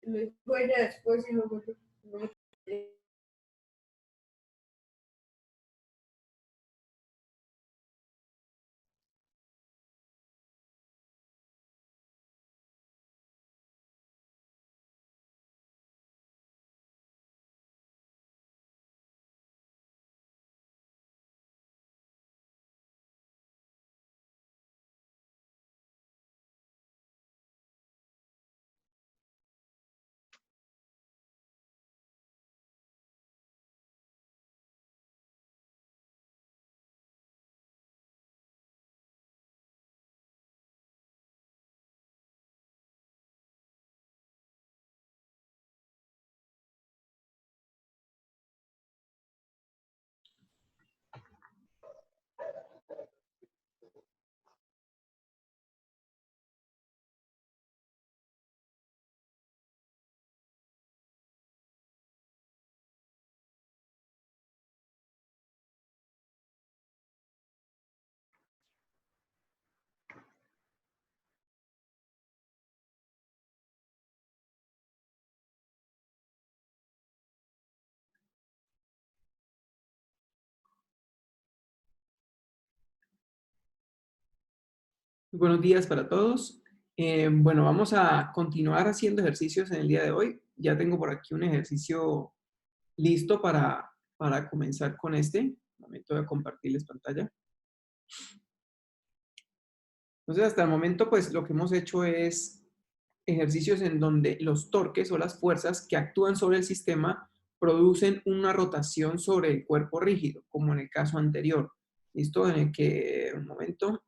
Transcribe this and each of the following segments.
Buenas, pues, no, Buenos días para todos. Bueno, vamos a continuar haciendo ejercicios en el día de hoy. Ya tengo por aquí un ejercicio listo para comenzar con este. Un momento de compartirles pantalla. Entonces, hasta el momento, pues lo que hemos hecho es ejercicios en donde los torques o las fuerzas que actúan sobre el sistema producen una rotación sobre el cuerpo rígido, como en el caso anterior. ¿Listo? En el que, un momento,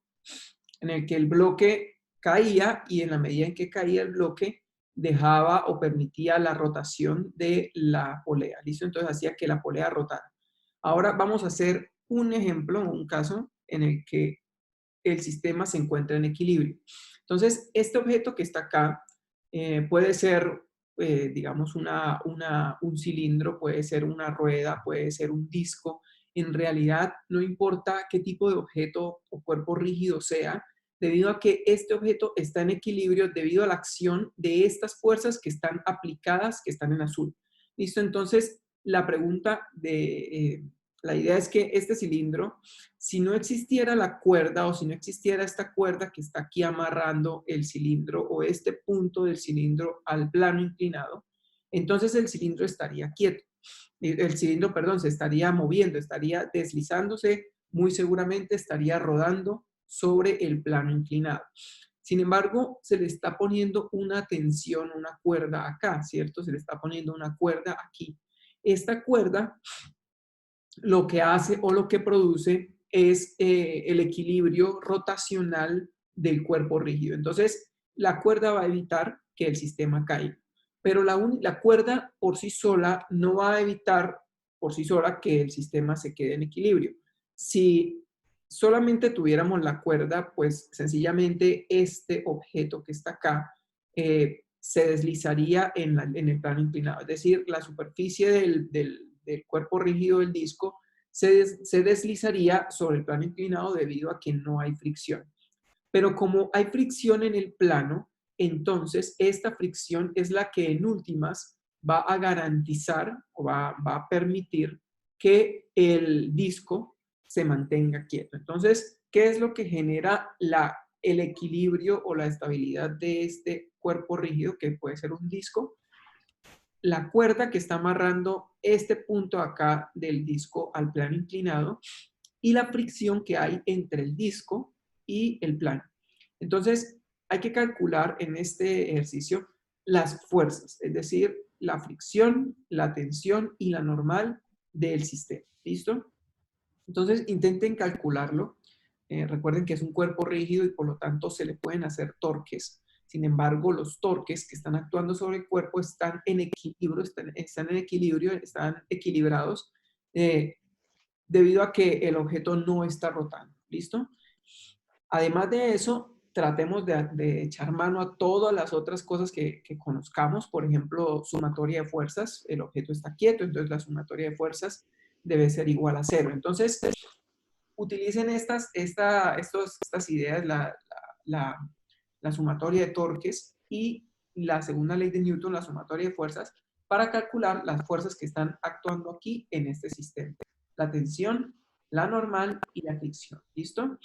en el que el bloque caía y en la medida en que caía el bloque dejaba o permitía la rotación de la polea. ¿Listo? Entonces hacía que la polea rotara. Ahora vamos a hacer un ejemplo, un caso en el que el sistema se encuentra en equilibrio. Entonces, este objeto que está acá puede ser, digamos, un cilindro, puede ser una rueda, puede ser un disco. En realidad, no importa qué tipo de objeto o cuerpo rígido sea, debido a que este objeto está en equilibrio debido a la acción de estas fuerzas que están aplicadas, que están en azul. ¿Listo? Entonces, la idea es que este cilindro, si no existiera la cuerda o si no existiera esta cuerda que está aquí amarrando el cilindro o este punto del cilindro al plano inclinado, entonces el cilindro estaría quieto. El cilindro, perdón, se estaría moviendo, estaría deslizándose, muy seguramente estaría rodando sobre el plano inclinado. Sin embargo, se le está poniendo una tensión, una cuerda acá, ¿cierto? Se le está poniendo una cuerda aquí. Esta cuerda lo que hace o lo que produce es el equilibrio rotacional del cuerpo rígido. Entonces, la cuerda va a evitar que el sistema caiga, pero la cuerda por sí sola no va a evitar por sí sola que el sistema se quede en equilibrio. Si solamente tuviéramos la cuerda, pues sencillamente este objeto que está acá se deslizaría en el plano inclinado, es decir, la superficie del cuerpo rígido del disco se deslizaría sobre el plano inclinado debido a que no hay fricción. Pero como hay fricción en el plano, entonces esta fricción es la que en últimas va a garantizar o va a permitir que el disco se mantenga quieto. Entonces, ¿qué es lo que genera el equilibrio o la estabilidad de este cuerpo rígido, que puede ser un disco? La cuerda que está amarrando este punto acá del disco al plano inclinado y la fricción que hay entre el disco y el plano. Entonces, hay que calcular en este ejercicio las fuerzas, es decir, la fricción, la tensión y la normal del sistema. ¿Listo? Entonces, intenten calcularlo. Recuerden que es un cuerpo rígido y por lo tanto se le pueden hacer torques. Sin embargo, los torques que están actuando sobre el cuerpo están en equilibrio, están equilibrados debido a que el objeto no está rotando. ¿Listo? Además de eso, tratemos de echar mano a todas las otras cosas que conozcamos. Por ejemplo, sumatoria de fuerzas. El objeto está quieto, entonces la sumatoria de fuerzas debe ser igual a cero. Entonces, utilicen estas ideas, la sumatoria de torques y la segunda ley de Newton, la sumatoria de fuerzas, para calcular las fuerzas que están actuando aquí en este sistema. La tensión, la normal y la fricción. ¿Listo?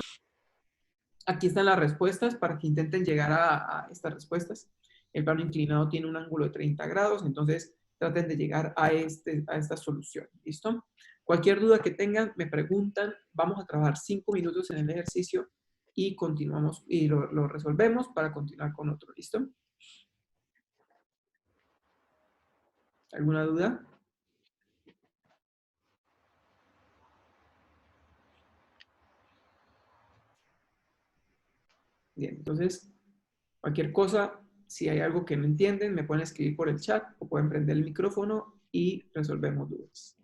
Aquí están las respuestas para que intenten llegar a estas respuestas. El plano inclinado tiene un ángulo de 30 grados, entonces traten de llegar a esta solución. ¿Listo? Cualquier duda que tengan, me preguntan. Vamos a trabajar 5 minutos en el ejercicio y continuamos y lo resolvemos para continuar con otro. ¿Listo? ¿Alguna duda? Bien, entonces, cualquier cosa, si hay algo que no entienden, me pueden escribir por el chat o pueden prender el micrófono y resolvemos dudas.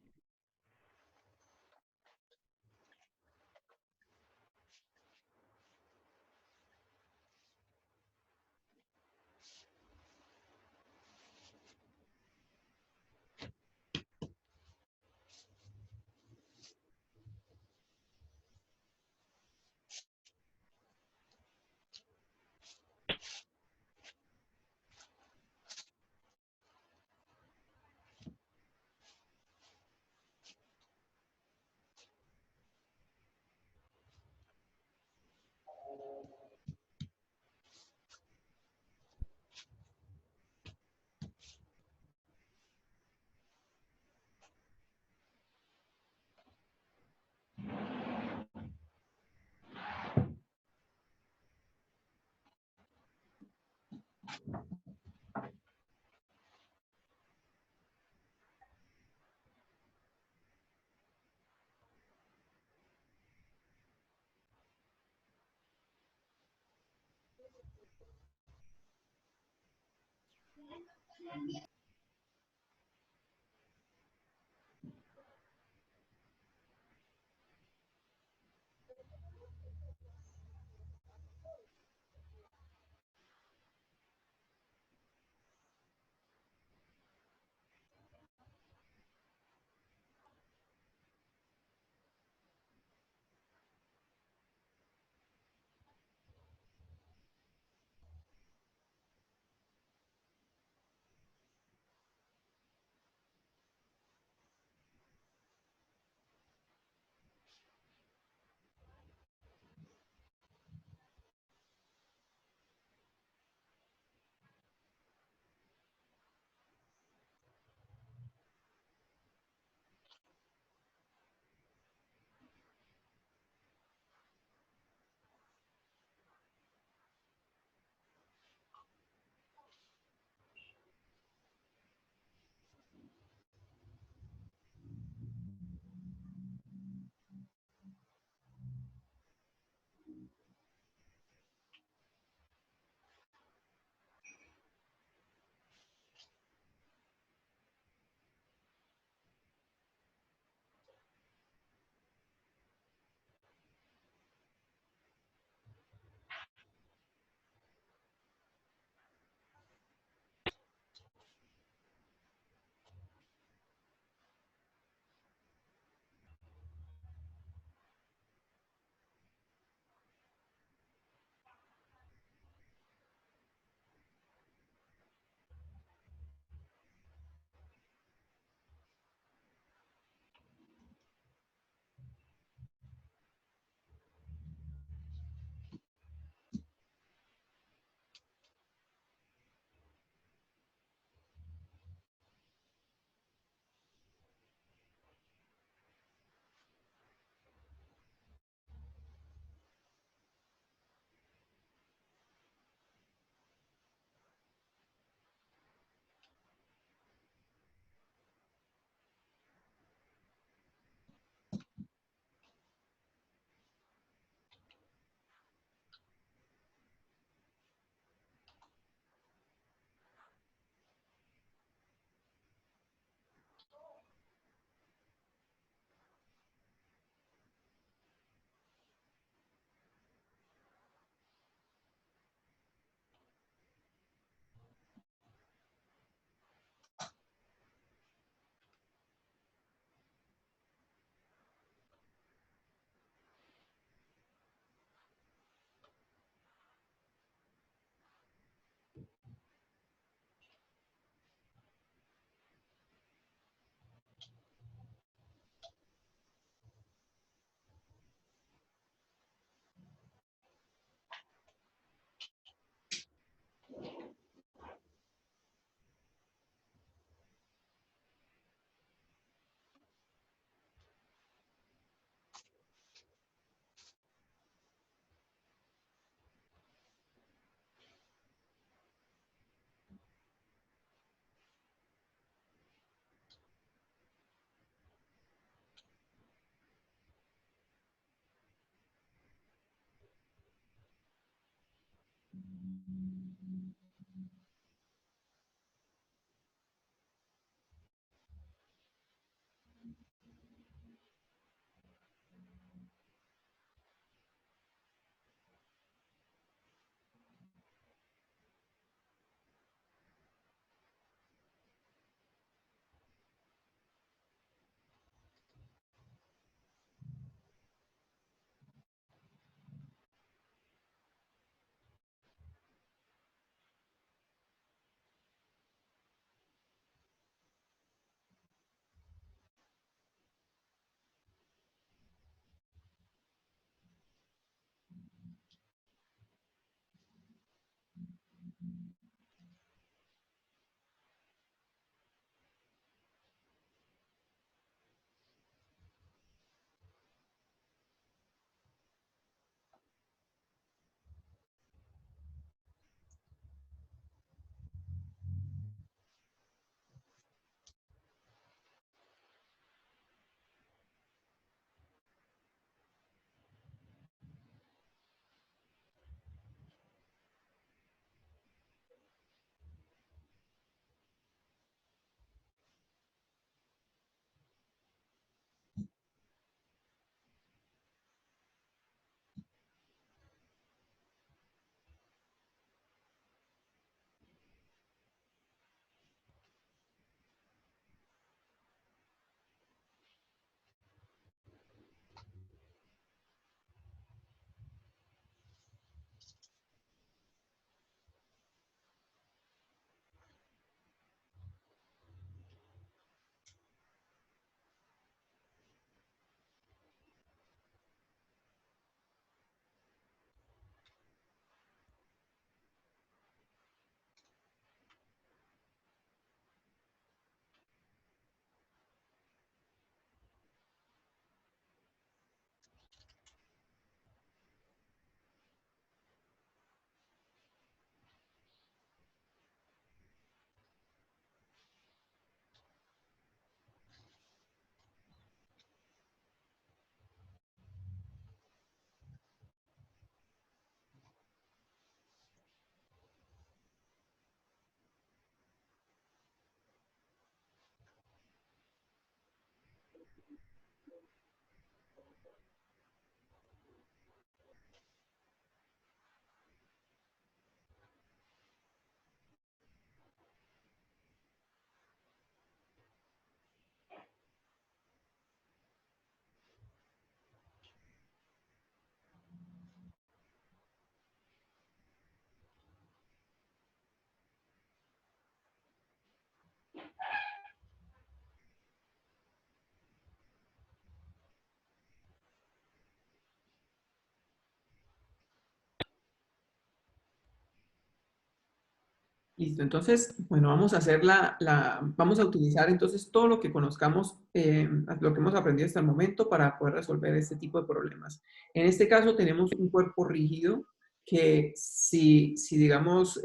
Listo, entonces, bueno, vamos a hacer vamos a utilizar entonces todo lo que conozcamos, lo que hemos aprendido hasta el momento para poder resolver este tipo de problemas. En este caso tenemos un cuerpo rígido que si digamos,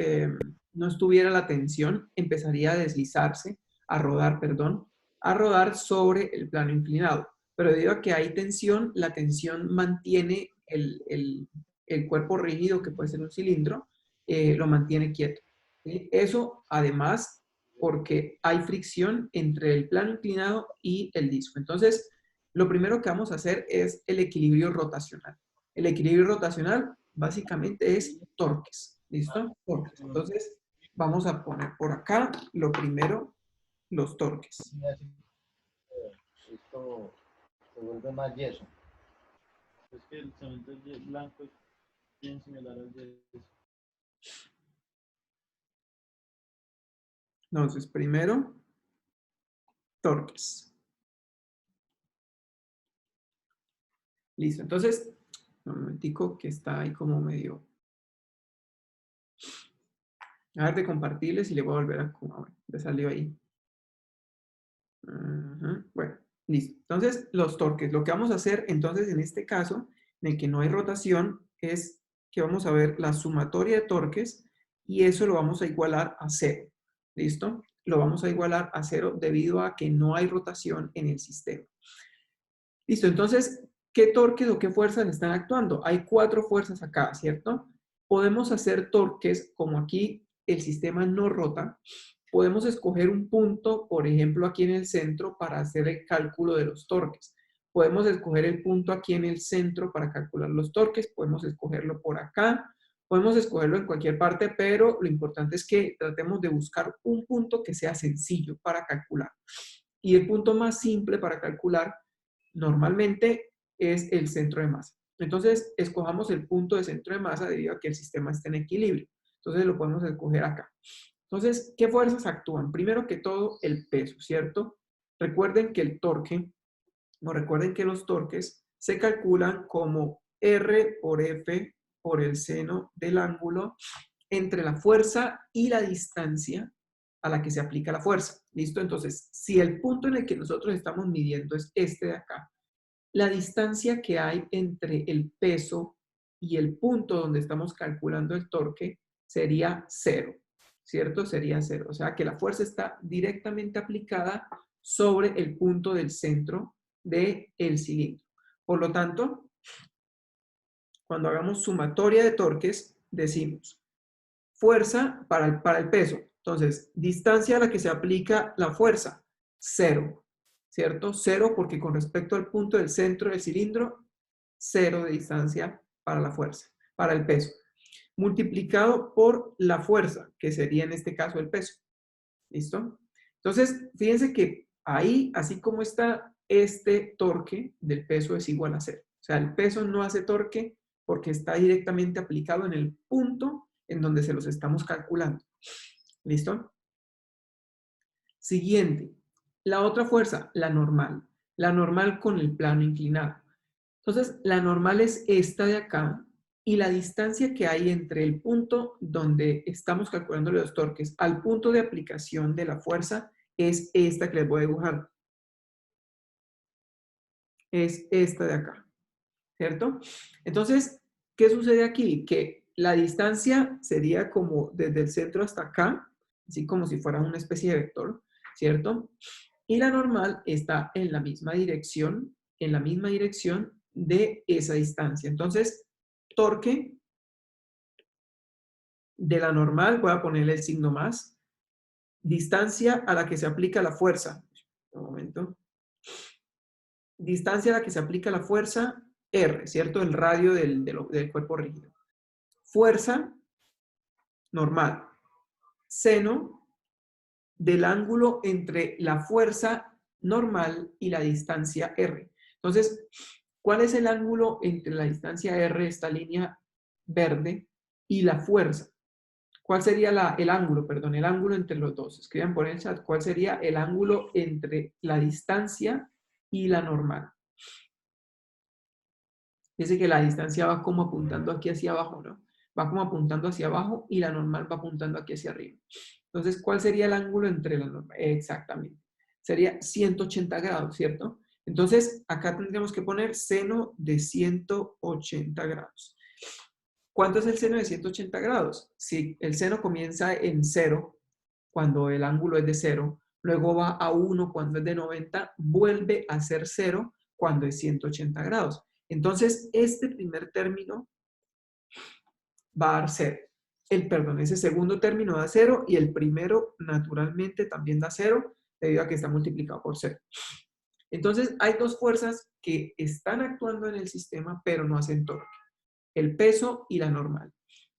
no estuviera la tensión, empezaría a deslizarse, perdón, a rodar sobre el plano inclinado. Pero debido a que hay tensión, la tensión mantiene el cuerpo rígido, que puede ser un cilindro, lo mantiene quieto. ¿Sí? Eso, además, porque hay fricción entre el plano inclinado y el disco. Entonces, lo primero que vamos a hacer es el equilibrio rotacional. El equilibrio rotacional básicamente es torques. ¿Listo? Torques. Entonces, vamos a poner por acá, lo primero, los torques. Esto se vuelve más yeso. Es que el cemento blanco es bien similar al yeso. Entonces, primero, torques. Listo. Entonces, un momentico que está ahí como medio... A ver de compartirles y le voy a volver a... Me salió ahí. Bueno, listo. Entonces, los torques. Lo que vamos a hacer, entonces, en este caso, en el que no hay rotación, es que vamos a ver la sumatoria de torques y eso lo vamos a igualar a 0. ¿Listo? Lo vamos a igualar a 0 debido a que no hay rotación en el sistema. Listo. Entonces, ¿qué torques o qué fuerzas están actuando? Hay 4 fuerzas acá, ¿cierto? podemos hacer torques, como aquí el sistema no rota, podemos escoger un punto, por ejemplo, aquí en el centro para hacer el cálculo de los torques. Podemos escoger el punto aquí en el centro para calcular los torques, podemos escogerlo por acá, podemos escogerlo en cualquier parte, pero lo importante es que tratemos de buscar un punto que sea sencillo para calcular. Y el punto más simple para calcular normalmente es el centro de masa. Entonces, escojamos el punto de centro de masa debido a que el sistema está en equilibrio. Entonces, lo podemos escoger acá. Entonces, ¿qué fuerzas actúan? Primero que todo, el peso, ¿cierto? Recuerden que el torque, o recuerden que los torques se calculan como R por F por el seno del ángulo entre la fuerza y la distancia a la que se aplica la fuerza. ¿Listo? Entonces, si el punto en el que nosotros estamos midiendo es este de acá, la distancia que hay entre el peso y el punto donde estamos calculando el torque sería 0, ¿cierto? Sería 0. O sea que la fuerza está directamente aplicada sobre el punto del centro del cilindro. Por lo tanto, cuando hagamos sumatoria de torques, decimos fuerza para el peso. Entonces, distancia a la que se aplica la fuerza, 0, ¿cierto? 0 porque con respecto al punto del centro del cilindro, 0 de distancia para la fuerza, para el peso. Multiplicado por la fuerza, que sería en este caso el peso. ¿Listo? Entonces, fíjense que ahí, así como está este torque del peso es igual a 0. O sea, el peso no hace torque porque está directamente aplicado en el punto en donde se los estamos calculando. ¿Listo? Siguiente. La otra fuerza, la normal. La normal con el plano inclinado. Entonces, la normal es esta de acá y la distancia que hay entre el punto donde estamos calculando los torques al punto de aplicación de la fuerza es esta que les voy a dibujar. Es esta de acá, ¿cierto? Entonces, ¿qué sucede aquí? Que la distancia sería como desde el centro hasta acá, así como si fuera una especie de vector, ¿cierto? Y la normal está en la misma dirección de esa distancia. Entonces, torque de la normal, voy a ponerle el signo más, distancia a la que se aplica la fuerza. Un momento. Distancia a la que se aplica la fuerza, R, ¿cierto? El radio del cuerpo rígido. Fuerza normal. Seno del ángulo entre la fuerza normal y la distancia R. Entonces, ¿cuál es el ángulo entre la distancia R, esta línea verde, y la fuerza? ¿Cuál sería el ángulo? Perdón, el ángulo entre los dos. Escriban por el chat cuál sería el ángulo entre la distancia y la normal. Fíjense que la distancia va como apuntando aquí hacia abajo, ¿no? Va como apuntando hacia abajo y la normal va apuntando aquí hacia arriba. Entonces, ¿cuál sería el ángulo entre la normal? Exactamente. Sería 180 grados, ¿cierto? Entonces, acá tendríamos que poner seno de 180 grados. ¿Cuánto es el seno de 180 grados? Si el seno comienza en 0, cuando el ángulo es de 0, luego va a 1 cuando es de 90, vuelve a ser 0 cuando es 180 grados. Entonces, este primer término va a dar 0. Ese segundo término da 0 y el primero naturalmente también da 0 debido a que está multiplicado por 0. Entonces, hay dos fuerzas que están actuando en el sistema pero no hacen torque. El peso y la normal.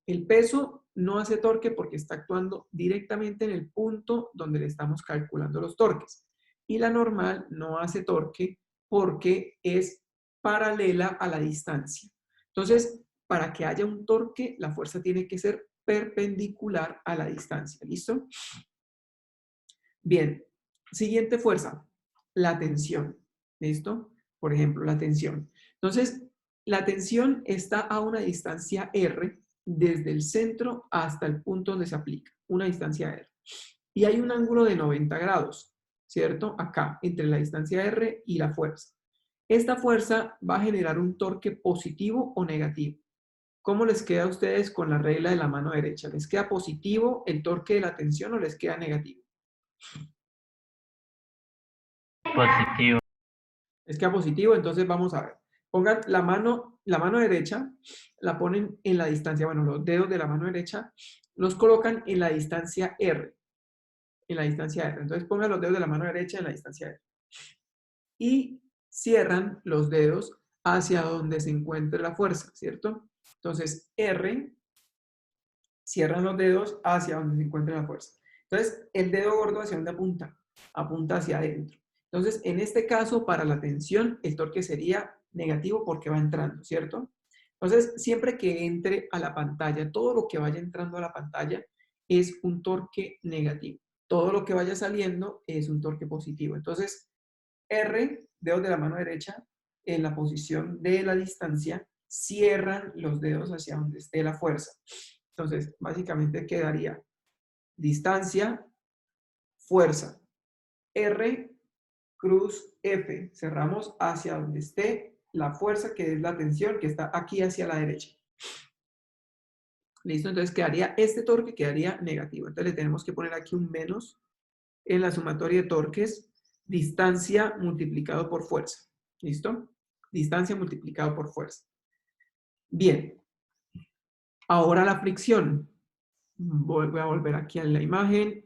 El peso no hace torque porque está actuando directamente en el punto donde le estamos calculando los torques. Y la normal no hace torque porque es paralela a la distancia. Entonces, para que haya un torque, la fuerza tiene que ser perpendicular a la distancia. ¿Listo? Bien. Siguiente fuerza, la tensión. ¿Listo? Por ejemplo, la tensión. Entonces, la tensión está a una distancia R desde el centro hasta el punto donde se aplica, una distancia R. Y hay un ángulo de 90 grados, ¿cierto? Acá, entre la distancia R y la fuerza. Esta fuerza va a generar un torque positivo o negativo. ¿Cómo les queda a ustedes con la regla de la mano derecha? ¿Les queda positivo el torque de la tensión o les queda negativo? Positivo. Les queda positivo, entonces vamos a ver. Pongan la mano derecha, la ponen en la distancia, bueno, los dedos de la mano derecha los colocan en la distancia R. En la distancia R. Entonces pongan los dedos de la mano derecha en la distancia R. Y cierran los dedos hacia donde se encuentre la fuerza, ¿cierto? Entonces R, cierran los dedos hacia donde se encuentre la fuerza. Entonces el dedo gordo hacia dónde apunta, apunta hacia adentro. Entonces en este caso para la tensión el torque sería negativo porque va entrando, ¿cierto? Entonces siempre que entre a la pantalla, todo lo que vaya entrando a la pantalla es un torque negativo. Todo lo que vaya saliendo es un torque positivo. Entonces R, dedos de la mano derecha, en la posición de la distancia, cierran los dedos hacia donde esté la fuerza. Entonces, básicamente quedaría distancia, fuerza. R, cruz, F. Cerramos hacia donde esté la fuerza, que es la tensión, que está aquí hacia la derecha. ¿Listo? Entonces quedaría, este torque quedaría negativo. Entonces le tenemos que poner aquí un menos en la sumatoria de torques, distancia multiplicado por fuerza. ¿Listo? Distancia multiplicado por fuerza. Bien. Ahora la fricción. Voy a volver aquí a la imagen.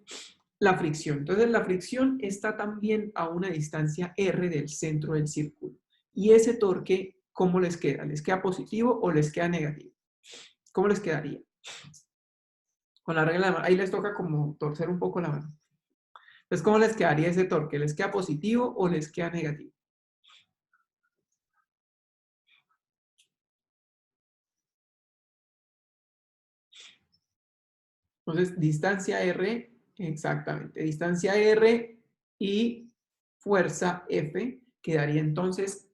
La fricción. Entonces la fricción está también a una distancia R del centro del círculo. Y ese torque, ¿cómo les queda? ¿Les queda positivo o les queda negativo? ¿Cómo les quedaría? Con la regla de mano. Ahí les toca como torcer un poco la mano. Entonces, ¿cómo les quedaría ese torque? ¿Les queda positivo o les queda negativo? Entonces, distancia R, exactamente, distancia R y fuerza F, quedaría entonces,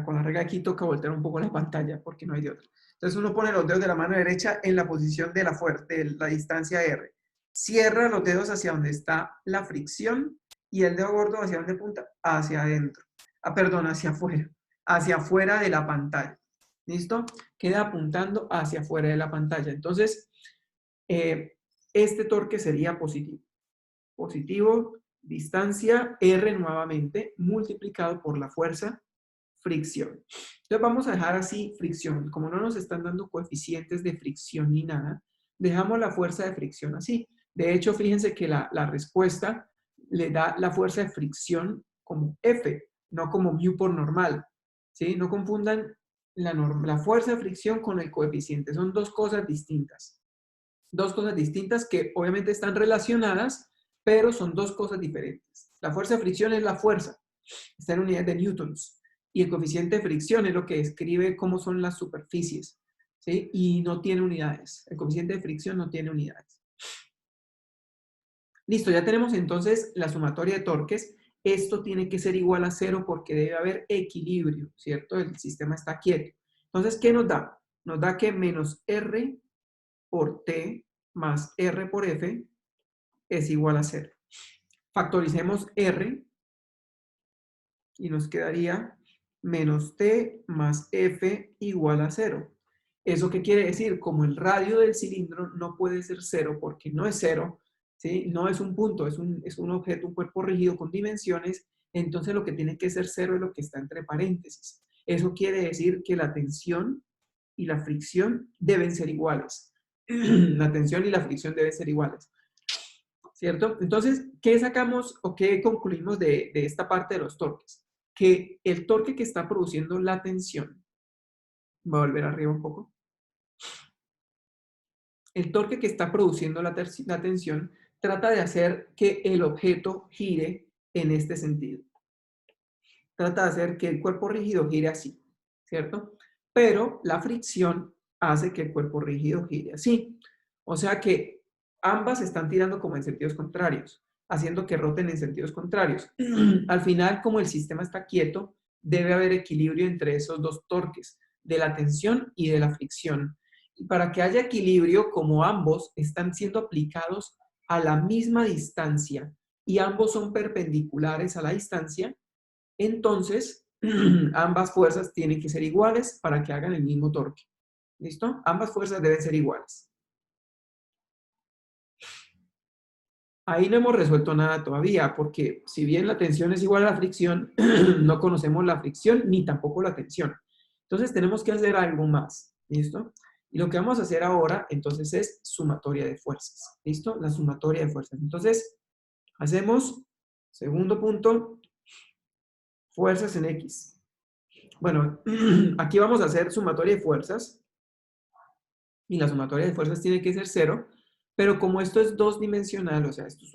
con la regla aquí toca voltear un poco la pantalla porque no hay de otra. Entonces uno pone los dedos de la mano derecha en la posición de la distancia R. Cierra los dedos hacia donde está la fricción y el dedo gordo hacia donde apunta, hacia adentro. Perdón, hacia afuera de la pantalla. ¿Listo? Queda apuntando hacia afuera de la pantalla. Entonces, este torque sería positivo. Positivo, distancia R nuevamente, multiplicado por la fuerza, fricción. Entonces vamos a dejar así fricción. Como no nos están dando coeficientes de fricción ni nada, dejamos la fuerza de fricción así. De hecho, fíjense que la respuesta le da la fuerza de fricción como F, no como mu por normal. ¿Sí? No confundan la fuerza de fricción con el coeficiente. Son dos cosas distintas. Dos cosas distintas que obviamente están relacionadas, pero son dos cosas diferentes. La fuerza de fricción es la fuerza, está en unidades de newtons, y el coeficiente de fricción es lo que describe cómo son las superficies, ¿sí? Y no tiene unidades. El coeficiente de fricción no tiene unidades. Listo, ya tenemos entonces la sumatoria de torques. Esto tiene que ser igual a 0 porque debe haber equilibrio, ¿cierto? El sistema está quieto. Entonces, ¿qué nos da? Nos da que menos R por T más R por F es igual a 0. Factoricemos R y nos quedaría menos T más F igual a 0. ¿Eso qué quiere decir? Como el radio del cilindro no puede ser 0 porque no es 0, ¿sí? No es un punto, es un objeto, un cuerpo rígido con dimensiones, entonces lo que tiene que ser 0 es lo que está entre paréntesis. Eso quiere decir que la tensión y la fricción deben ser iguales. La tensión y la fricción deben ser iguales. ¿Cierto? Entonces, ¿qué sacamos o qué concluimos de esta parte de los torques? Que el torque que está produciendo la tensión, voy a volver arriba un poco, el torque que está produciendo la tensión trata de hacer que el objeto gire en este sentido. Trata de hacer que el cuerpo rígido gire así, ¿cierto? Pero la fricción hace que el cuerpo rígido gire así. O sea que ambas están tirando como en sentidos contrarios, haciendo que roten en sentidos contrarios. Al final, como el sistema está quieto, debe haber equilibrio entre esos dos torques, de la tensión y de la fricción. Y para que haya equilibrio, como ambos están siendo aplicados a la misma distancia y ambos son perpendiculares a la distancia, entonces ambas fuerzas tienen que ser iguales para que hagan el mismo torque. ¿Listo? Ambas fuerzas deben ser iguales. Ahí no hemos resuelto nada todavía, porque si bien la tensión es igual a la fricción, no conocemos la fricción ni tampoco la tensión. Entonces tenemos que hacer algo más, ¿listo? Y lo que vamos a hacer ahora, entonces, es sumatoria de fuerzas, ¿listo? La sumatoria de fuerzas. Entonces, hacemos, segundo punto, fuerzas en X. Bueno, aquí vamos a hacer sumatoria de fuerzas. Y la sumatoria de fuerzas tiene que ser 0, pero como esto es dos-dimensional, o sea, esto es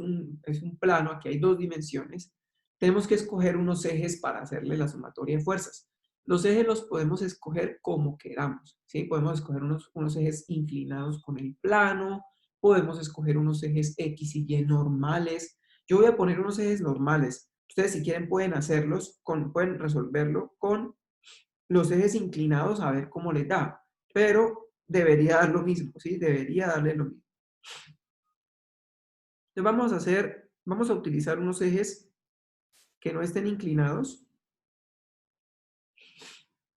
un plano, aquí hay dos dimensiones, tenemos que escoger unos ejes para hacerle la sumatoria de fuerzas. Los ejes los podemos escoger como queramos, ¿sí? Podemos escoger unos ejes inclinados con el plano, podemos escoger unos ejes X y Y normales. Yo voy a poner unos ejes normales. Ustedes si quieren pueden hacerlos, pueden resolverlo con los ejes inclinados a ver cómo les da, pero debería dar lo mismo, ¿sí? Debería darle lo mismo. Entonces vamos a utilizar unos ejes que no estén inclinados.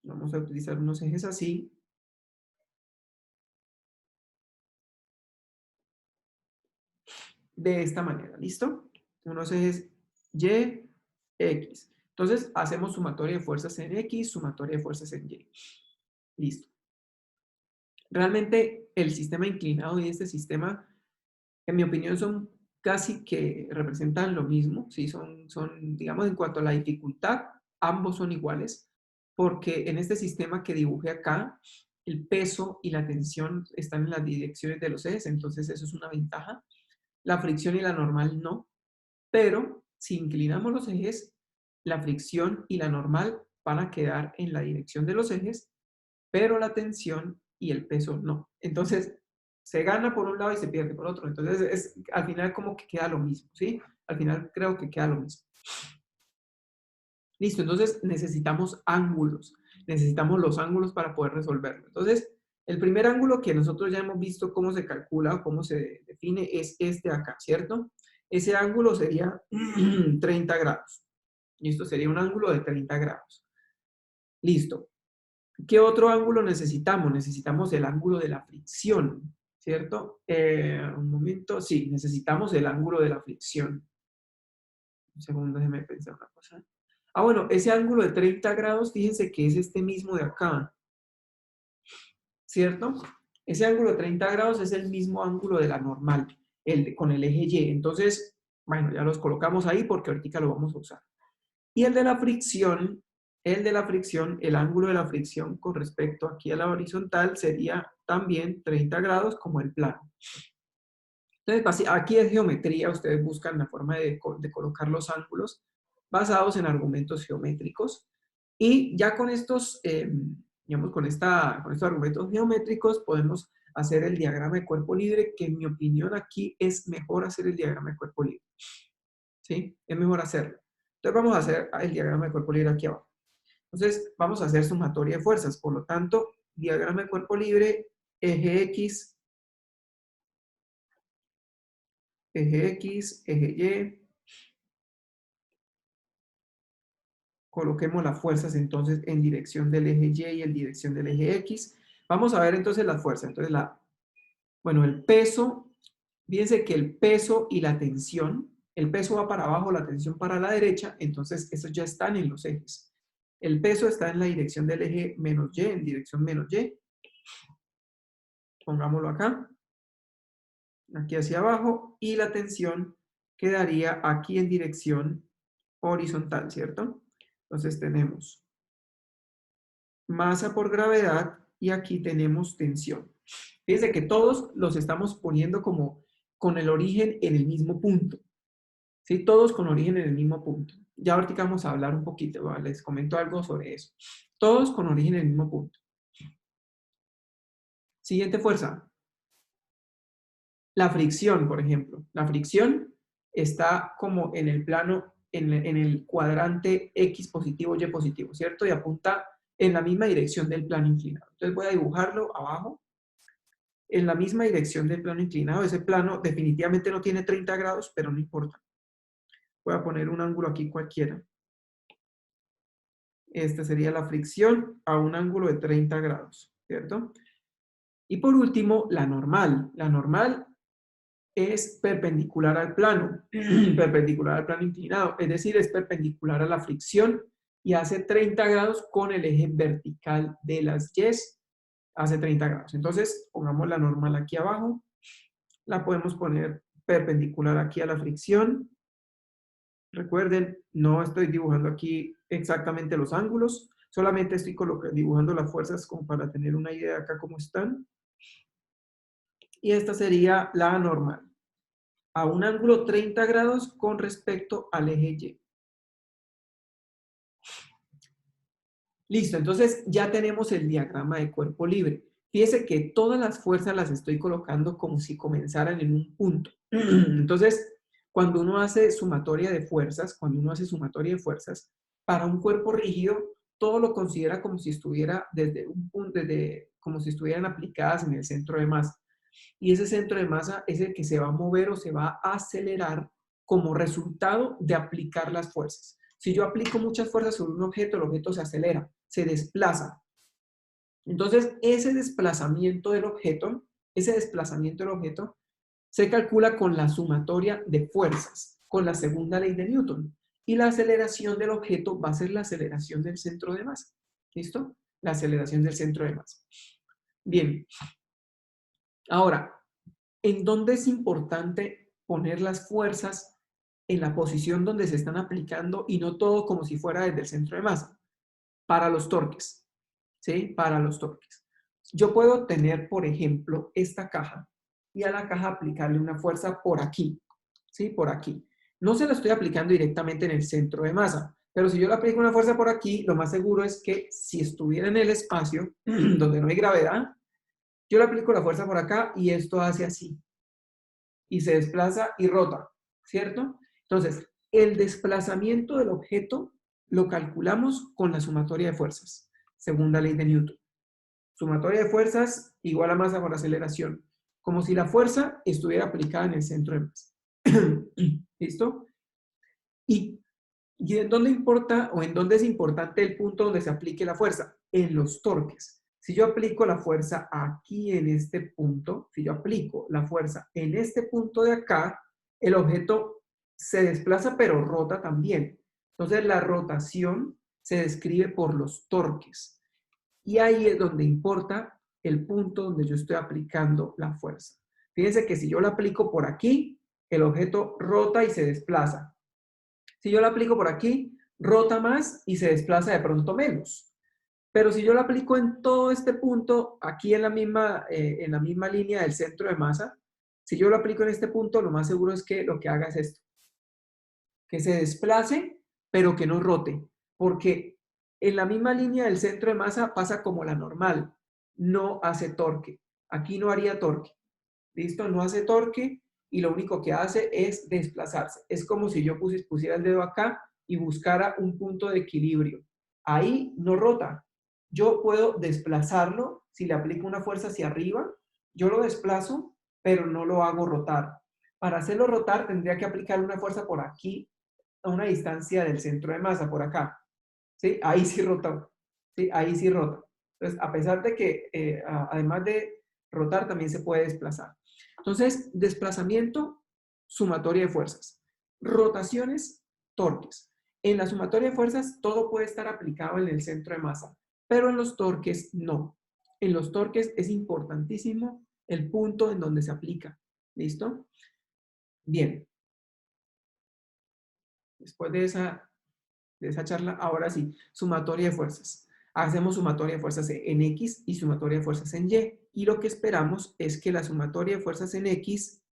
Vamos a utilizar unos ejes así. De esta manera, ¿listo? Unos ejes Y, X. Entonces hacemos sumatoria de fuerzas en X, sumatoria de fuerzas en Y. Listo. Realmente el sistema inclinado y este sistema, en mi opinión, son casi que representan lo mismo, ¿sí? Digamos, en cuanto a la dificultad, ambos son iguales, porque en este sistema que dibujé acá, el peso y la tensión están en las direcciones de los ejes, entonces eso es una ventaja. La fricción y la normal no, pero si inclinamos los ejes, la fricción y la normal van a quedar en la dirección de los ejes, pero la tensión y el peso no. Entonces, se gana por un lado y se pierde por otro. Entonces, al final como que queda lo mismo, ¿sí? Al final creo que queda lo mismo. Listo, entonces necesitamos ángulos. Necesitamos los ángulos para poder resolverlo. Entonces, el primer ángulo que nosotros ya hemos visto cómo se calcula o cómo se define es este de acá, ¿cierto? Ese ángulo sería 30 grados. Y esto sería un ángulo de 30 grados. Listo. ¿Qué otro ángulo necesitamos? Necesitamos el ángulo de la fricción, ¿cierto? Un momento, sí, necesitamos el ángulo de la fricción. Un segundo, déjeme pensar una cosa. Ah, bueno, ese ángulo de 30 grados, fíjense que es este mismo de acá, ¿cierto? Ese ángulo de 30 grados es el mismo ángulo de la normal, con el eje Y. Entonces, bueno, ya los colocamos ahí porque ahorita lo vamos a usar. Y el de la fricción, el ángulo de la fricción con respecto aquí a la horizontal sería también 30 grados como el plano. Entonces, aquí es geometría, ustedes buscan la forma de colocar los ángulos basados en argumentos geométricos. Y ya con estos, digamos, con estos argumentos geométricos podemos hacer el diagrama de cuerpo libre, que en mi opinión aquí es mejor hacer el diagrama de cuerpo libre. ¿Sí? Es mejor hacerlo. Entonces vamos a hacer el diagrama de cuerpo libre aquí abajo. Entonces vamos a hacer sumatoria de fuerzas. Por lo tanto, diagrama de cuerpo libre, eje X, eje Y. Coloquemos las fuerzas entonces en dirección del eje Y y en dirección del eje X. Vamos a ver entonces las fuerzas. Entonces, bueno, el peso, fíjense que el peso y la tensión, el peso va para abajo, la tensión para la derecha, entonces esos ya están en los ejes. El peso está en la dirección del eje menos Y, en dirección menos Y. Pongámoslo acá. Aquí hacia abajo. Y la tensión quedaría aquí en dirección horizontal, ¿cierto? Entonces tenemos masa por gravedad y aquí tenemos tensión. Fíjense que todos los estamos poniendo como con el origen en el mismo punto. ¿Sí? Todos con origen en el mismo punto. Ya ahorita vamos a hablar un poquito, ¿vale? Les comento algo sobre eso. Todos con origen en el mismo punto. Siguiente fuerza. La fricción, por ejemplo. La fricción está como en el plano, en el cuadrante X positivo, Y positivo, ¿cierto? Y apunta en la misma dirección del plano inclinado. Entonces voy a dibujarlo abajo. En la misma dirección del plano inclinado. Ese plano definitivamente no tiene 30 grados, pero no importa. Voy a poner un ángulo aquí cualquiera. Esta sería la fricción a un ángulo de 30 grados, ¿cierto? Y por último, la normal. La normal es perpendicular al plano, perpendicular al plano inclinado, es decir, es perpendicular a la fricción y hace 30 grados con el eje vertical de las Y's, hace 30 grados. Entonces, pongamos la normal aquí abajo, la podemos poner perpendicular aquí a la fricción. Recuerden, no estoy dibujando aquí exactamente los ángulos, solamente estoy dibujando las fuerzas como para tener una idea acá cómo están. Y esta sería la normal, a un ángulo 30 grados con respecto al eje Y. Listo, entonces ya tenemos el diagrama de cuerpo libre. Fíjese que todas las fuerzas las estoy colocando como si comenzaran en un punto. Entonces, cuando uno hace sumatoria de fuerzas, para un cuerpo rígido, todo lo considera como si estuviera desde un punto, como si estuvieran aplicadas en el centro de masa. Y ese centro de masa es el que se va a mover o se va a acelerar como resultado de aplicar las fuerzas. Si yo aplico muchas fuerzas sobre un objeto, el objeto se acelera, se desplaza. Entonces, ese desplazamiento del objeto se calcula con la sumatoria de fuerzas, con la segunda ley de Newton. Y la aceleración del objeto va a ser la aceleración del centro de masa. ¿Listo? La aceleración del centro de masa. Bien. Ahora, ¿en dónde es importante poner las fuerzas en la posición donde se están aplicando y no todo como si fuera desde el centro de masa? Para los torques, ¿sí? Para los torques. Yo puedo tener, por ejemplo, esta caja y a la caja aplicarle una fuerza por aquí, ¿sí? Por aquí. No se la estoy aplicando directamente en el centro de masa, pero si yo le aplico una fuerza por aquí, lo más seguro es que si estuviera en el espacio donde no hay gravedad, yo le aplico la fuerza por acá y esto hace así. Y se desplaza y rota, ¿cierto? Entonces, el desplazamiento del objeto lo calculamos con la sumatoria de fuerzas, segunda ley de Newton. Sumatoria de fuerzas igual a masa por aceleración, como si la fuerza estuviera aplicada en el centro de masa. ¿Listo? ¿Y en dónde importa o en dónde es importante el punto donde se aplique la fuerza? En los torques. Si yo aplico la fuerza aquí en este punto, si yo aplico la fuerza en este punto de acá, el objeto se desplaza pero rota también. Entonces la rotación se describe por los torques. Y ahí es donde importa el punto donde yo estoy aplicando la fuerza. Fíjense que si yo la aplico por aquí, el objeto rota y se desplaza. Si yo la aplico por aquí, rota más y se desplaza de pronto menos. Pero si yo lo aplico en todo este punto, aquí en la misma línea del centro de masa, si yo lo aplico en este punto, lo más seguro es que lo que haga es esto. Que se desplace, pero que no rote. Porque en la misma línea del centro de masa pasa como la normal. No hace torque. Aquí no haría torque. ¿Listo? No hace torque y lo único que hace es desplazarse. Es como si yo pusiera el dedo acá y buscara un punto de equilibrio. Ahí no rota. Yo puedo desplazarlo si le aplico una fuerza hacia arriba. Yo lo desplazo, pero no lo hago rotar. Para hacerlo rotar tendría que aplicar una fuerza por aquí a una distancia del centro de masa, por acá. ¿Sí? Ahí sí rota. ¿Sí? Ahí sí rota. Entonces, a pesar de que además de rotar, también se puede desplazar. Entonces, desplazamiento, sumatoria de fuerzas. Rotaciones, torques. En la sumatoria de fuerzas, todo puede estar aplicado en el centro de masa, pero en los torques no. En los torques es importantísimo el punto en donde se aplica. ¿Listo? Bien. Después de esa charla, ahora sí, sumatoria de fuerzas. Hacemos sumatoria de fuerzas en X y sumatoria de fuerzas en Y. Y lo que esperamos es que la sumatoria de fuerzas en X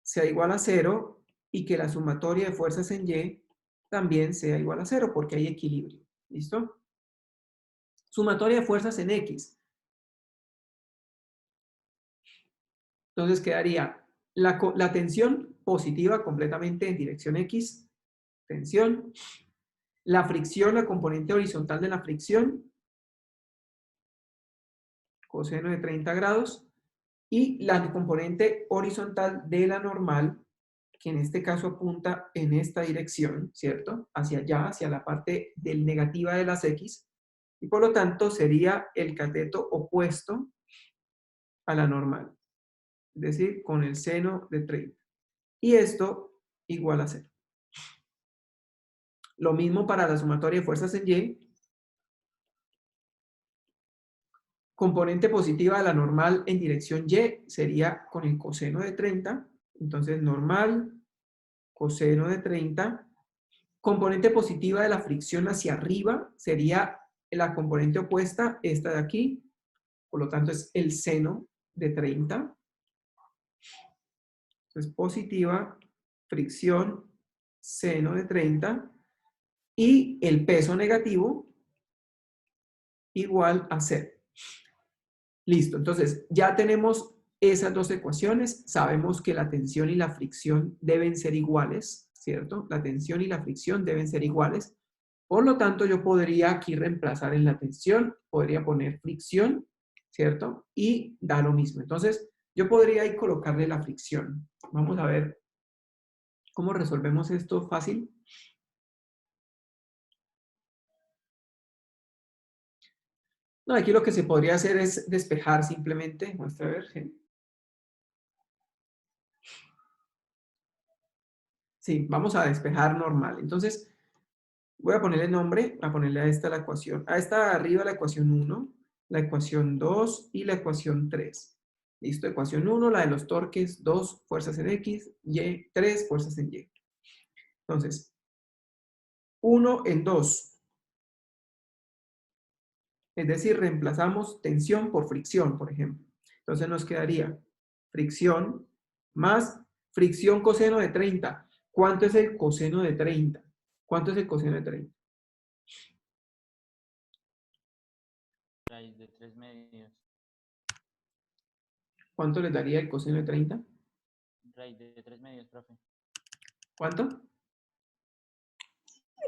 sea igual a 0 y que la sumatoria de fuerzas en Y también sea igual a 0 porque hay equilibrio. ¿Listo? Sumatoria de fuerzas en X. Entonces quedaría la tensión positiva completamente en dirección X, tensión. La fricción, la componente horizontal de la fricción, coseno de 30 grados, y la componente horizontal de la normal, que en este caso apunta en esta dirección, ¿cierto? Hacia allá, hacia la parte del negativa de las X, y por lo tanto sería el cateto opuesto a la normal, es decir, con el seno de 30. Y esto igual a 0. Lo mismo para la sumatoria de fuerzas en Y. Componente positiva de la normal en dirección Y sería con el coseno de 30. Entonces, normal, coseno de 30. Componente positiva de la fricción hacia arriba sería la componente opuesta, esta de aquí. Por lo tanto, es el seno de 30. Entonces, positiva, fricción, seno de 30. Y el peso negativo igual a 0. Listo, entonces ya tenemos esas dos ecuaciones. Sabemos que la tensión y la fricción deben ser iguales, ¿cierto? La tensión y la fricción deben ser iguales. Por lo tanto, yo podría aquí reemplazar en la tensión, podría poner fricción, ¿cierto? Y da lo mismo. Entonces, yo podría ahí colocarle la fricción. Vamos a ver cómo resolvemos esto fácil. No, aquí lo que se podría hacer es despejar simplemente. Muestra a ver. Sí, vamos a despejar normal. Entonces, voy a ponerle nombre, voy a ponerle a esta la ecuación. A esta arriba la ecuación 1, la ecuación 2 y la ecuación 3. Listo, ecuación 1, la de los torques, 2 fuerzas en X, Y, 3 fuerzas en Y. Entonces, 1 en 2. Es decir, reemplazamos tensión por fricción, por ejemplo. Entonces nos quedaría fricción más fricción coseno de 30. ¿Cuánto es el coseno de 30? ¿Cuánto es el coseno de 30? Raíz de 3 medios. ¿Cuánto les daría el coseno de 30? Raíz de 3 medios, profe. ¿Cuánto?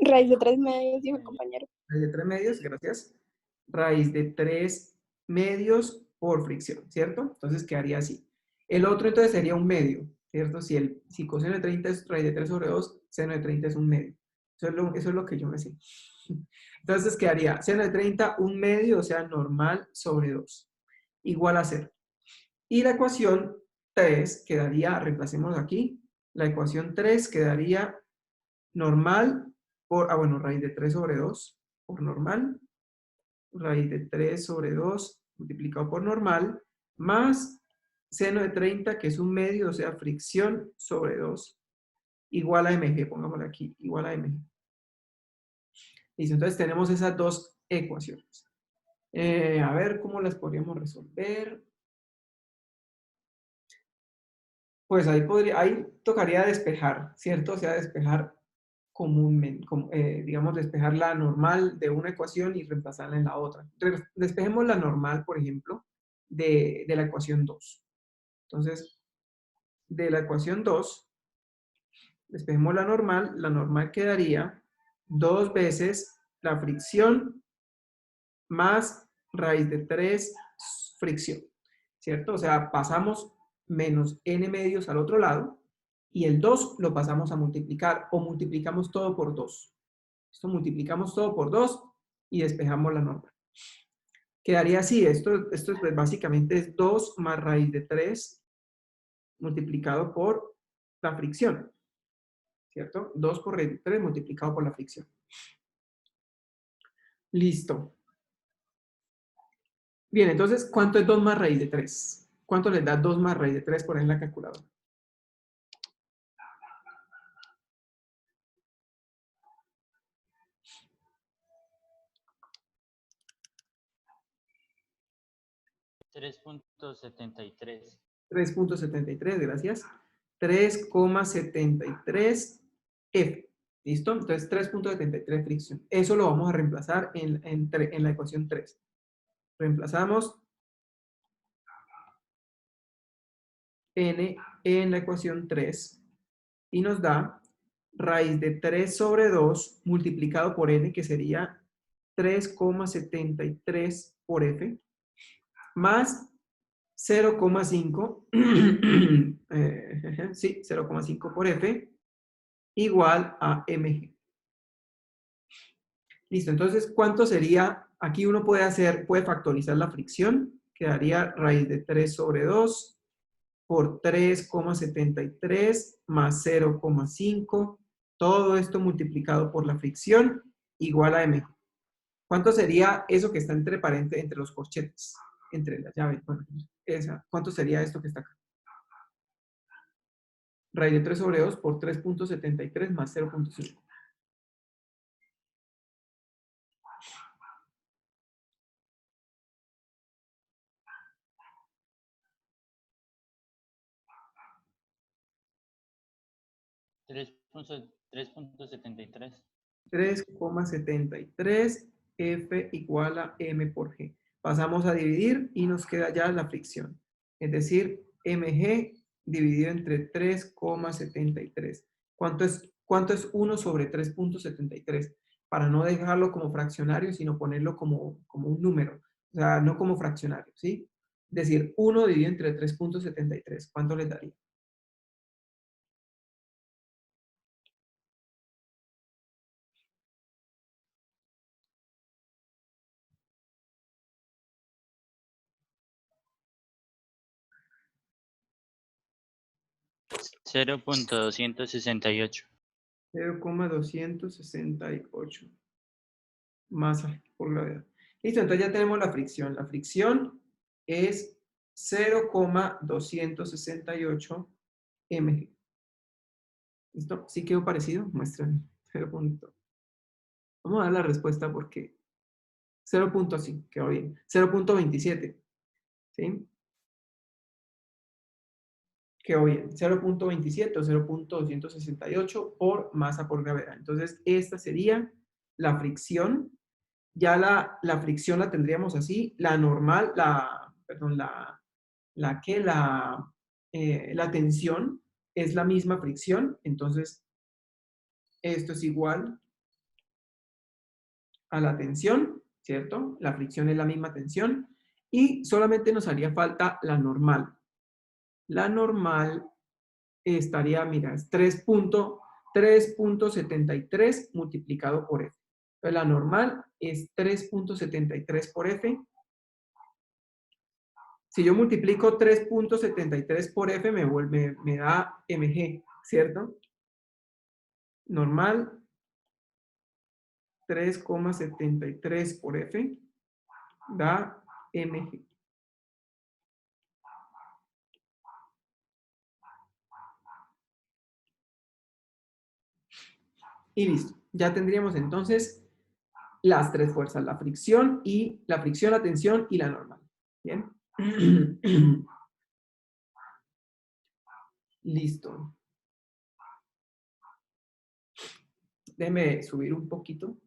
Raíz de 3 medios, dijo el compañero. Raíz de 3 medios, gracias. Raíz de 3 medios por fricción, ¿cierto? Entonces quedaría así. El otro entonces sería un medio, ¿cierto? Si coseno de 30 es raíz de 3 sobre 2, seno de 30 es un medio. Eso es lo que yo me sé. Entonces quedaría seno de 30, un medio, o sea, normal sobre 2, igual a 0. Y la ecuación 3 quedaría, reemplacemos aquí, la ecuación 3 quedaría normal por, bueno, raíz de 3 sobre 2 por normal, raíz de 3 sobre 2 multiplicado por normal, más seno de 30, que es un medio, o sea, fricción sobre 2, igual a mg, pongámoslo aquí, igual a mg. Listo, entonces tenemos esas dos ecuaciones. A ver cómo las podríamos resolver. Pues ahí tocaría despejar, ¿cierto? O sea, despejar comúnmente, digamos, despejar la normal de una ecuación y reemplazarla en la otra. Despejemos la normal, por ejemplo, de la ecuación 2. Entonces, de la ecuación 2, despejemos la normal quedaría 2 veces la fricción más raíz de 3 fricción, ¿cierto? O sea, pasamos menos n medios al otro lado y el 2 lo pasamos a multiplicar o multiplicamos todo por 2. Esto multiplicamos todo por 2 y despejamos la normal. Quedaría así, esto pues básicamente es 2 más raíz de 3 multiplicado por la fricción, ¿cierto? 2 por raíz de 3 multiplicado por la fricción. Listo. Bien, entonces, ¿cuánto es 2 más raíz de 3? ¿Cuánto les da 2 más raíz de 3 por ahí en la calculadora? $3.73. 3.73, gracias. 3,73 F. ¿Listo? Entonces, 3.73 fricción. Eso lo vamos a reemplazar en la ecuación 3. Reemplazamos n en la ecuación 3 y nos da raíz de 3 sobre 2 multiplicado por n, que sería 3,73 por F, más 0,5, sí, 0,5 por F, igual a mg. Listo, entonces, ¿cuánto sería? Aquí uno puede factorizar la fricción, quedaría raíz de 3 sobre 2 por 3,73 más 0,5 Todo esto multiplicado por la fricción igual a mg. ¿Cuánto sería eso que está entre paréntesis, entre los corchetes? Entre las llaves. Bueno, esa. ¿Cuánto sería esto que está acá? Raíz de 3 sobre 2 por 3.73 más 0.5. Tres punto 3.73. 3,73 F igual a M por G. Pasamos a dividir y nos queda ya la fricción. Es decir, mg dividido entre 3,73. ¿Cuánto es 1 sobre 3.73? Para no dejarlo como fraccionario, sino ponerlo como un número. O sea, no como fraccionario, ¿sí? Es decir, 1 dividido entre 3.73. ¿Cuánto les daría? 0.268. 0,268 masa por gravedad. Listo, entonces ya tenemos la fricción. La fricción es 0,268 mg. ¿Listo? ¿Sí quedó parecido? Muestran 0. Vamos a dar la respuesta porque 0.5 quedó bien. 0.27. ¿Sí? Quedó bien. 0.27 o 0.268 por masa por gravedad. Entonces, esta sería la fricción. Ya la fricción la tendríamos así. La normal, perdón, la tensión es la misma fricción. Entonces, esto es igual a la tensión, ¿cierto? La fricción es la misma tensión. Y solamente nos haría falta la normal. La normal estaría, mira, es 3.73 multiplicado por F. Entonces, la normal es 3.73 por F. Si yo multiplico 3.73 por F, me da mg, ¿cierto? Normal, 3,73 por F, da mg. Y listo. Ya tendríamos entonces las tres fuerzas, la fricción, la tensión y la normal. ¿Bien? Listo. Déjeme subir un poquito.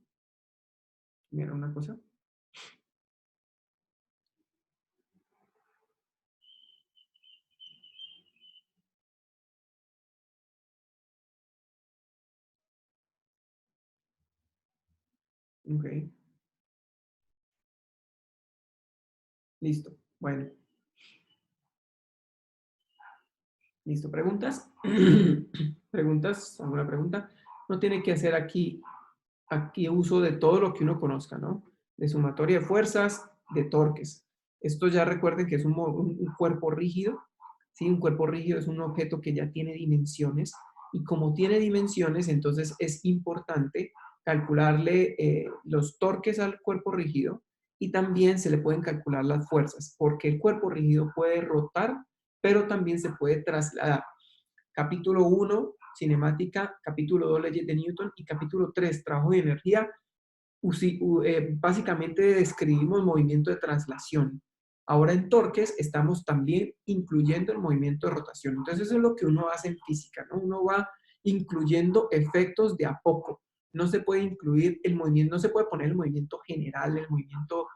Mira una cosa. Ok. Listo. Bueno. Listo. ¿Preguntas? ¿Preguntas? ¿Alguna pregunta? No tiene que hacer aquí uso de todo lo que uno conozca, ¿no? De sumatoria de fuerzas, de torques. Esto ya recuerden que es un cuerpo rígido, ¿sí? Un cuerpo rígido es un objeto que ya tiene dimensiones y como tiene dimensiones, entonces es importante calcularle los torques al cuerpo rígido y también se le pueden calcular las fuerzas, porque el cuerpo rígido puede rotar, pero también se puede trasladar. Capítulo 1, cinemática, capítulo 2, leyes de Newton y capítulo 3, trabajo y energía, básicamente describimos movimiento de traslación. Ahora en torques estamos también incluyendo el movimiento de rotación. Entonces eso es lo que uno hace en física, ¿no? Uno va incluyendo efectos de a poco. No se puede incluir el movimiento, no se puede poner el movimiento general, el movimiento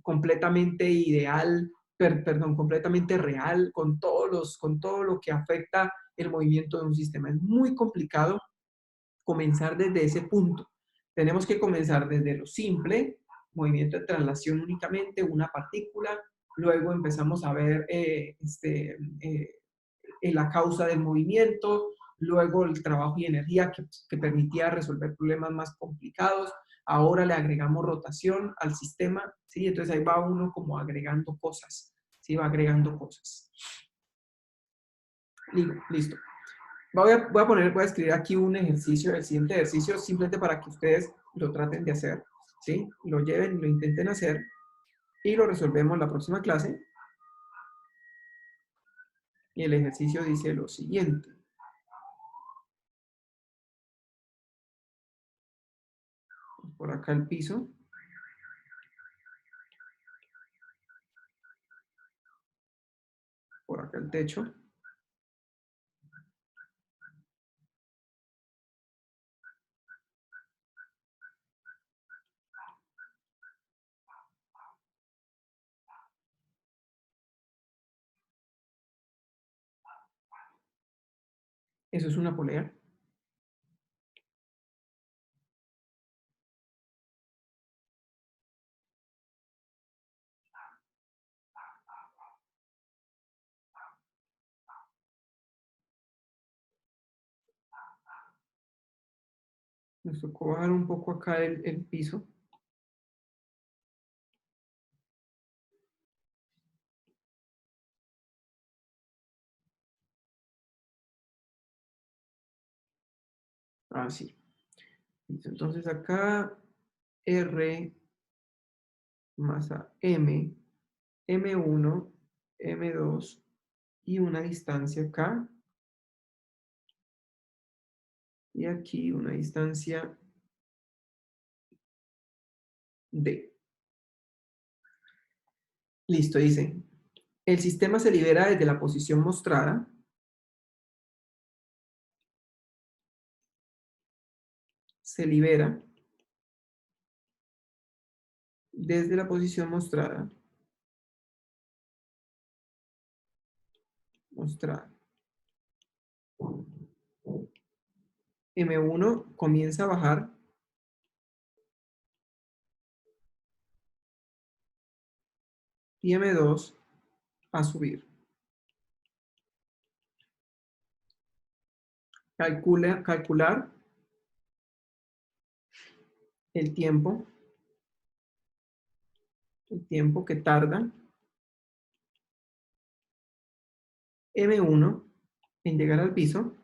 completamente ideal, perdón, completamente real, con todo lo que afecta el movimiento de un sistema. Es muy complicado comenzar desde ese punto. Tenemos que comenzar desde lo simple, movimiento de traslación únicamente, una partícula, luego empezamos a ver la causa del movimiento, luego el trabajo y energía que permitía resolver problemas más complicados, ahora le agregamos rotación al sistema, ¿sí? Entonces ahí va uno como agregando cosas, ¿sí? Va agregando cosas. Listo. Voy a escribir aquí un ejercicio, el siguiente ejercicio, simplemente para que ustedes lo traten de hacer, ¿sí? Lo lleven, lo intenten hacer y lo resolvemos en la próxima clase. Y el ejercicio dice lo siguiente. Por acá el piso. Por acá el techo. Eso es una polea. Nos tocó bajar un poco acá el piso. Así. Listo. Entonces acá R masa M, M1, M2 y una distancia acá. Y aquí una distancia D. Listo, dice. El sistema se libera desde la posición mostrada. Se libera desde la posición mostrada. M1 comienza a bajar. Y M2 a subir. Calcular el tiempo que tarda M1 en llegar al piso,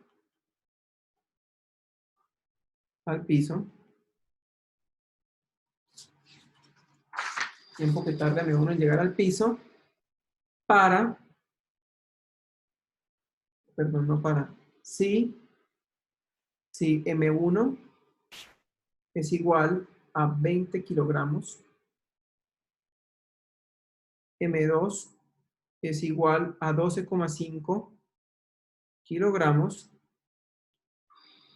tiempo que tarda M1 en llegar al piso, si M1 es igual a 20 kilogramos, M2 es igual a 12,5 kilogramos,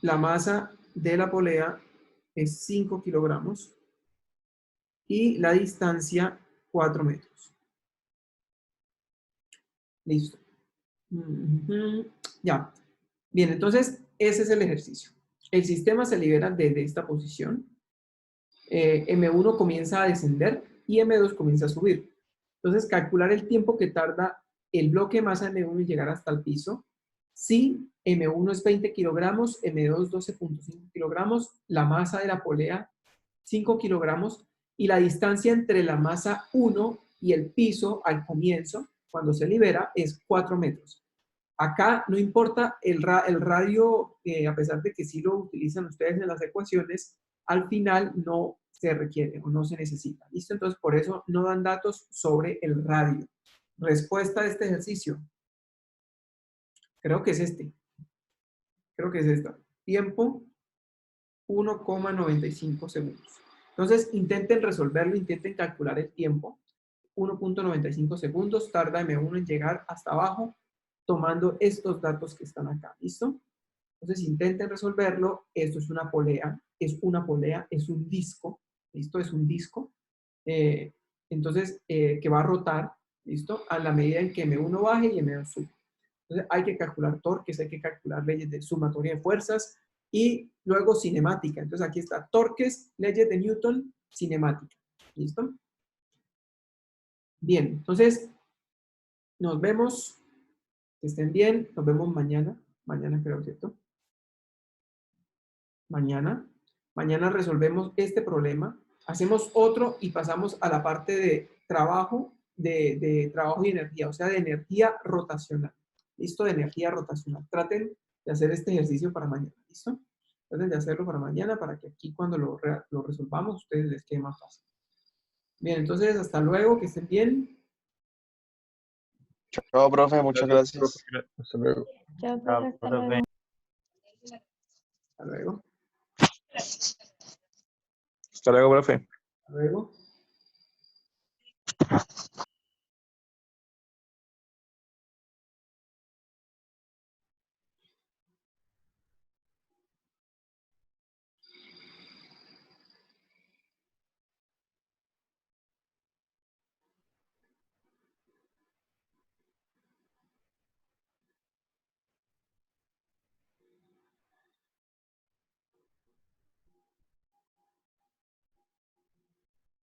la masa de la polea es 5 kilogramos y la distancia 4 metros. Listo. Ya. Bien, entonces ese es el ejercicio. El sistema se libera desde esta posición. M1 comienza a descender y M2 comienza a subir. Entonces, calcular el tiempo que tarda el bloque de masa M1 en llegar hasta el piso. Si M1 es 20 kilogramos, M2 12,5 kilogramos, la masa de la polea 5 kilogramos y la distancia entre la masa 1 y el piso al comienzo, cuando se libera, es 4 metros. Acá no importa el radio, a pesar de que sí lo utilizan ustedes en las ecuaciones, al final no se requiere o no se necesita. ¿Listo? Entonces, por eso no dan datos sobre el radio. Respuesta de este ejercicio. Creo que es este. Creo que es esta. Tiempo, 1,95 segundos. Entonces, intenten resolverlo, intenten calcular el tiempo. 1,95 segundos tarda M1 en llegar hasta abajo, tomando estos datos que están acá. ¿Listo? Entonces, intenten resolverlo. Esto es una polea, es un disco. ¿Listo? Es un disco. Entonces, que va a rotar, ¿listo? A la medida en que M1 baje y M2 sube. Entonces, hay que calcular torques, hay que calcular leyes de sumatoria de fuerzas y luego cinemática. Entonces, aquí está torques, leyes de Newton, cinemática. ¿Listo? Bien, entonces, nos vemos. Que estén bien. Nos vemos mañana. Mañana creo, ¿cierto? Mañana resolvemos este problema. Hacemos otro y pasamos a la parte de trabajo, de trabajo y energía, o sea, de energía rotacional. ¿Listo? De energía rotacional. Traten de hacer este ejercicio para mañana, ¿listo? Traten de hacerlo para mañana para que aquí cuando lo resolvamos, a ustedes les quede más fácil. Bien, entonces, hasta luego, que estén bien. Chao, profe, muchas gracias. Hasta luego. Chao, Ah, profe, hasta profe. luego. Hasta luego. Hasta luego, profe. Hasta luego.